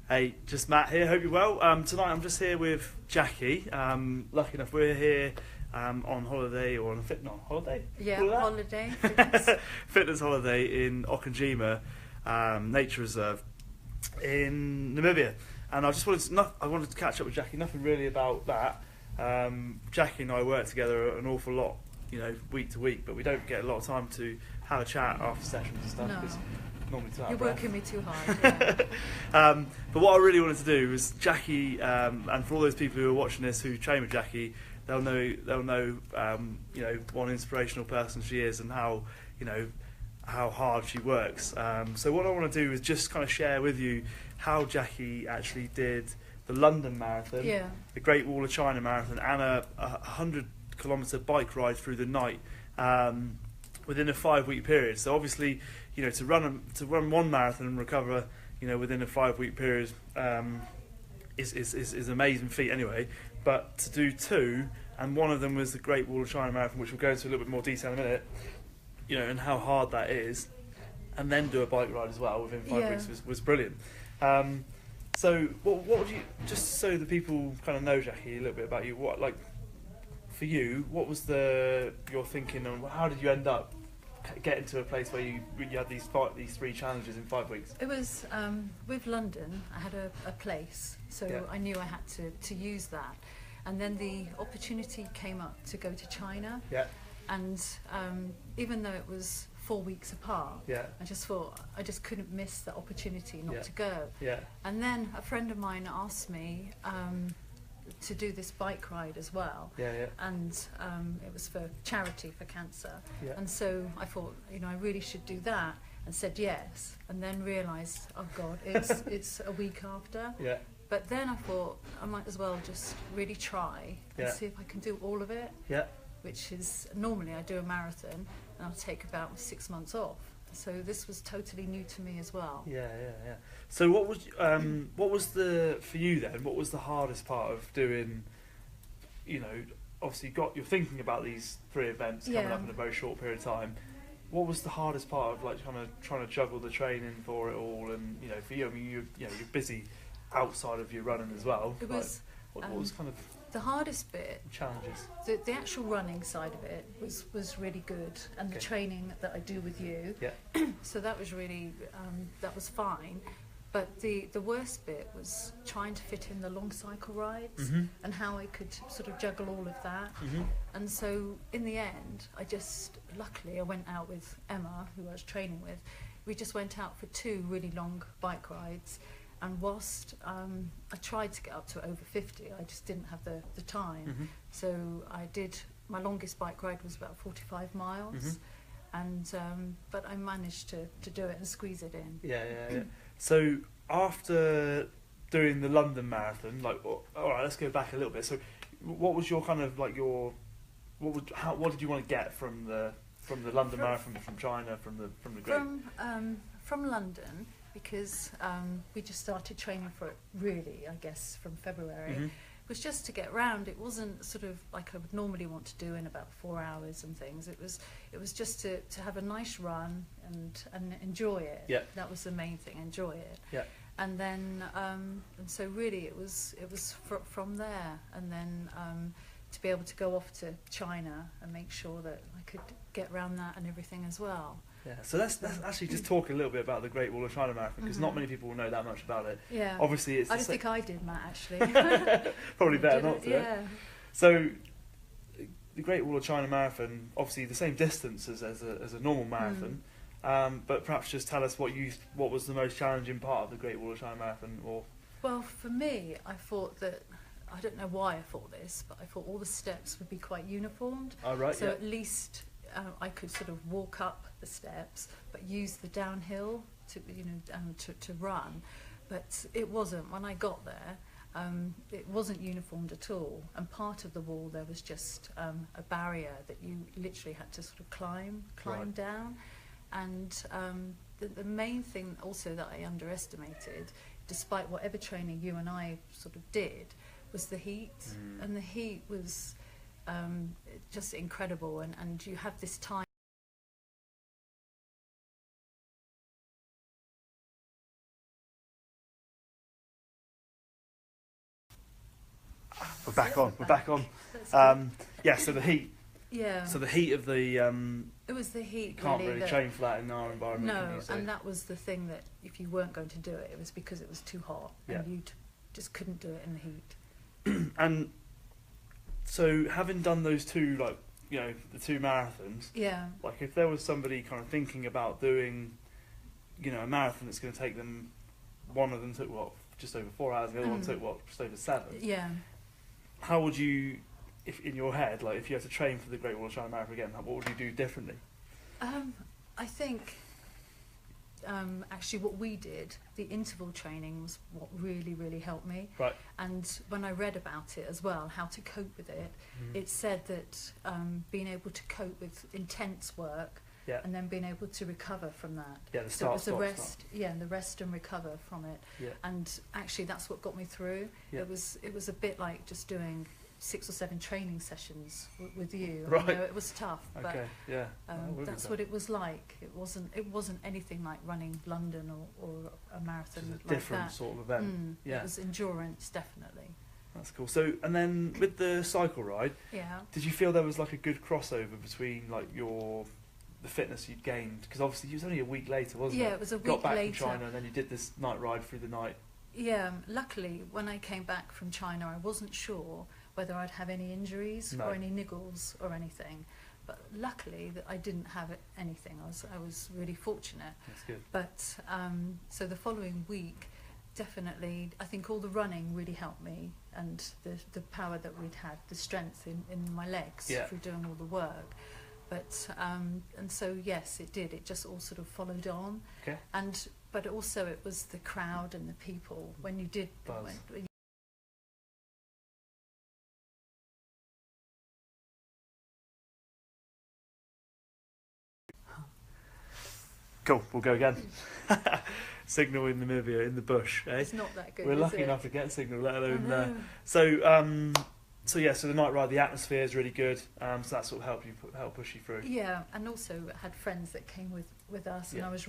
Hey, just Matt here. Hope you're well. Tonight I'm just here with Jacqui. Lucky enough, we're here on holiday or on a not holiday. Yeah, Call it that? holiday. Fitness. Fitness holiday in Okanjima Nature Reserve in Namibia, and I wanted to catch up with Jacqui. Nothing really about that. Jacqui and I work together an awful lot, week to week, but we don't get a lot of time to have a chat after sessions and stuff. No. Because normally too out You're of breath. working me too hard. Yeah. But what I really wanted to do was Jacqui, and for all those people who are watching this who train with Jacqui, they'll know what an inspirational person she is and how hard she works. So what I want to do is just kind of share with you how Jacqui actually did the London Marathon, Yeah. the Great Wall of China Marathon, and a 100-kilometre bike ride through the night within a 5-week period. So obviously, to run one marathon and recover, within a 5-week period is an amazing feat anyway. But to do two, and one of them was the Great Wall of China Marathon, which we'll go into a little bit more detail in a minute, and how hard that is, and then do a bike ride as well within 5 weeks was brilliant. So what would you, just so the people kind of know, Jacqui, a little bit about you, for you, what was your thinking on how did you end up getting to a place where you had these three challenges in 5 weeks? It was with London. I had a place, so Yeah. I knew I had to use that. And then the opportunity came up to go to China. Yeah. And even though it was 4 weeks apart, Yeah. I just thought I just couldn't miss the opportunity not Yeah. to go. Yeah. And then a friend of mine asked me to do this bike ride as well. Yeah. Yeah. And it was for charity for cancer. Yeah. And so I thought, I really should do that, and said yes, and then realised, oh God, it's a week after. Yeah. But then I thought I might as well just really try and Yeah. see if I can do all of it, Yeah. which is normally I do a marathon and I'll take about 6 months off. So this was totally new to me as well. Yeah. So what was for you then? What was the hardest part of doing? Obviously you're thinking about these three events coming up in a very short period of time. What was the hardest part of trying to juggle the training for it all? And for you, I mean, you're busy outside of your running as well. It was what was kind of the hardest bit. challenges? The actual running side of it was really good, and the Okay. training that I do with you. Yeah. So that was really that was fine. But the worst bit was trying to fit in the long cycle rides and how I could sort of juggle all of that. And so in the end, luckily I went out with Emma, who I was training with. We just went out for 2 really long bike rides. And whilst I tried to get up to over 50, I just didn't have the time. So I did, my longest bike ride was about 45 miles. And but I managed to do it and squeeze it in. Yeah. So after doing the London Marathon, all right, let's go back a little bit. So what was your kind of what did you want to get from the London Marathon, from China, from the Great? From London, because we just started training for it really, I guess, from February. It was just to get round. It wasn't sort of like I would normally want to do in about 4 hours and things. It was just to have a nice run and enjoy it. Yeah. That was the main thing, enjoy it. Yeah. And then and so really it was from there, and then to be able to go off to China and make sure that I could get around that and everything as well. Yeah, so let's actually just talk a little bit about the Great Wall of China Marathon, because not many people will know that much about it. Yeah. Obviously, it's I don't think I did, Matt, actually. probably better Did not it? to. Yeah. So the Great Wall of China Marathon, obviously the same distance as a normal marathon, but perhaps just tell us what was the most challenging part of the Great Wall of China Marathon, or. Well, for me, I thought that, I don't know why I thought this, but I thought all the steps would be quite uniformed. Oh, right, so yeah. at least I could sort of walk up the steps, but use the downhill to run. But it wasn't. When I got there, it wasn't uniformed at all. And part of the wall there was just a barrier that you literally had to sort of climb Right. down. And the main thing also that I underestimated, despite whatever training you and I sort of did, was the heat. And the heat was just incredible, and you have this time We're back on. We're back on. Yeah. So the heat. Yeah. So the heat of the. It was the heat. You can't really that, train for that in our environment. No, can you? So, and that was the thing that if you weren't going to do it, it was because it was too hot, Yeah. and you just couldn't do it in the heat. and so having done those two, like, you know, the two marathons. Yeah. Like if there was somebody kind of thinking about doing, you know, a marathon that's going to take them, one of them took what, just over 4 hours, the other one took what, just over 7. Yeah. How would you, if in your head, like if you had to train for the Great Wall of China Marathon again, what would you do differently? I think actually what we did, the interval training was what really, really helped me. Right. And when I read about it as well, how to cope with it, it said that being able to cope with intense work Yeah. and then being able to recover from that. Yeah, the So it was the start-stop rest, stuff. yeah, and the rest and recover from it. Yeah. And actually that's what got me through. Yeah. It was a bit like just doing 6 or 7 training sessions with you. Right. I know it was tough, but Okay. Yeah. that's what it was like. It wasn't anything like running London or a marathon It's a like different that. sort of event. Yeah. It was endurance, definitely. That's cool. So, and then with the cycle ride, Yeah. did you feel there was like a good crossover between like the fitness you'd gained? Because obviously it was only a week later, wasn't it? Yeah, it was a week Got back later. from China and then you did this night ride through the night. Yeah, luckily when I came back from China, I wasn't sure whether I'd have any injuries No. or any niggles or anything. But luckily that I didn't have anything. I was really fortunate. That's good. But so the following week, definitely, I think all the running really helped me, and the power that we'd had, the strength in my legs Yeah. through doing all the work. But and so yes, it did. It just all sort of followed on. Okay. But also it was the crowd and the people when you did. Buzz. When Cool. We'll go again. Signal in Namibia in the bush. Eh? it's not that good. We're is lucky it? enough to get signal, let I alone. know. So yeah, so the night ride, the atmosphere is really good. So that sort of help push you through. Yeah, and also had friends that came with us, and Yeah. I was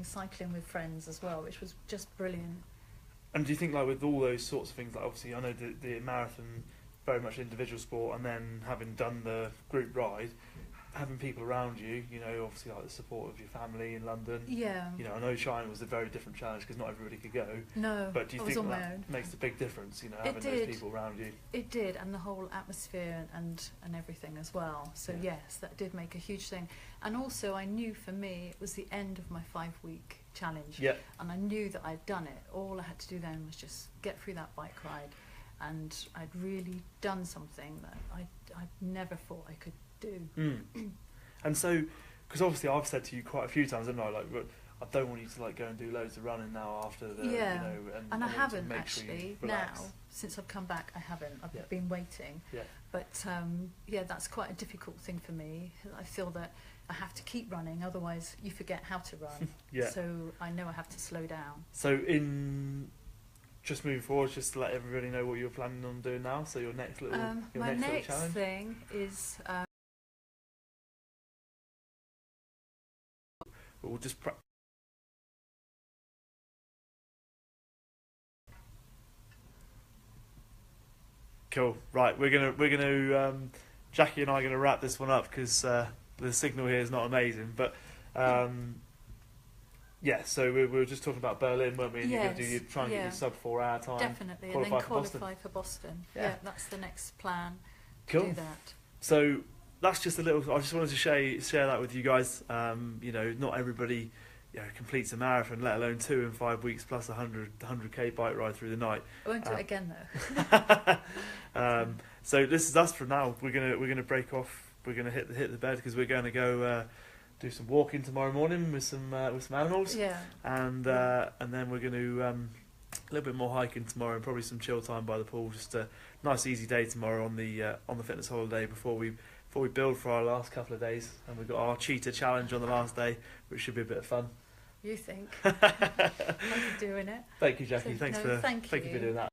cycling with friends as well, which was just brilliant. And do you think, like, with all those sorts of things, like obviously I know the marathon very much individual sport, and then having done the group ride, having people around you, you know, obviously like the support of your family in London. Yeah. You know, I know China was a very different challenge because not everybody could go. No, But do you I was think on my that own. makes a big difference? You know, It having did. those people around you. It did, and the whole atmosphere and everything as well. So Yeah. yes, that did make a huge thing. And also, I knew for me it was the end of my 5-week challenge, Yeah. and I knew that I'd done it. All I had to do then was just get through that bike ride, and I'd really done something that I'd never thought I could do. Mm. And so, because obviously I've said to you quite a few times, haven't I? Like, I don't want you to like go and do loads of running now after the, Yeah. you know, And I want to haven't make sure you actually relax. now, since I've come back. I haven't. I've Yeah. been waiting. Yeah. But yeah, that's quite a difficult thing for me. I feel that I have to keep running, otherwise you forget how to run. Yeah. So I know I have to slow down. So just moving forward, just to let everybody know what you're planning on doing now. So your next little, My little next challenge. thing is We'll just cool. Right, we're gonna Jacqui and I are gonna wrap this one up because the signal here is not amazing. But yeah, so we were just talking about Berlin, weren't we? And Yes, you're trying to get your sub 4 hour time. definitely, and qualify then for Boston. qualify for Boston. Yeah. Yeah, that's the next plan. To Cool. do that. So that's just a little. I just wanted to share that with you guys. You know, not everybody, you know, completes a marathon, let alone 2 in 5 weeks plus 100k bike ride through the night. I won't do it again though. So this is us for now. We're gonna break off. We're gonna hit the bed because we're gonna go do some walking tomorrow morning with some animals. Yeah. And then we're gonna a little bit more hiking tomorrow and probably some chill time by the pool. Just a nice easy day tomorrow on the fitness holiday before we build for our last couple of days. And we've got our cheetah challenge on the last day, which should be a bit of fun. You think? Thank you for doing it. Thank you, Jacqui. Thank you Thank you for doing that.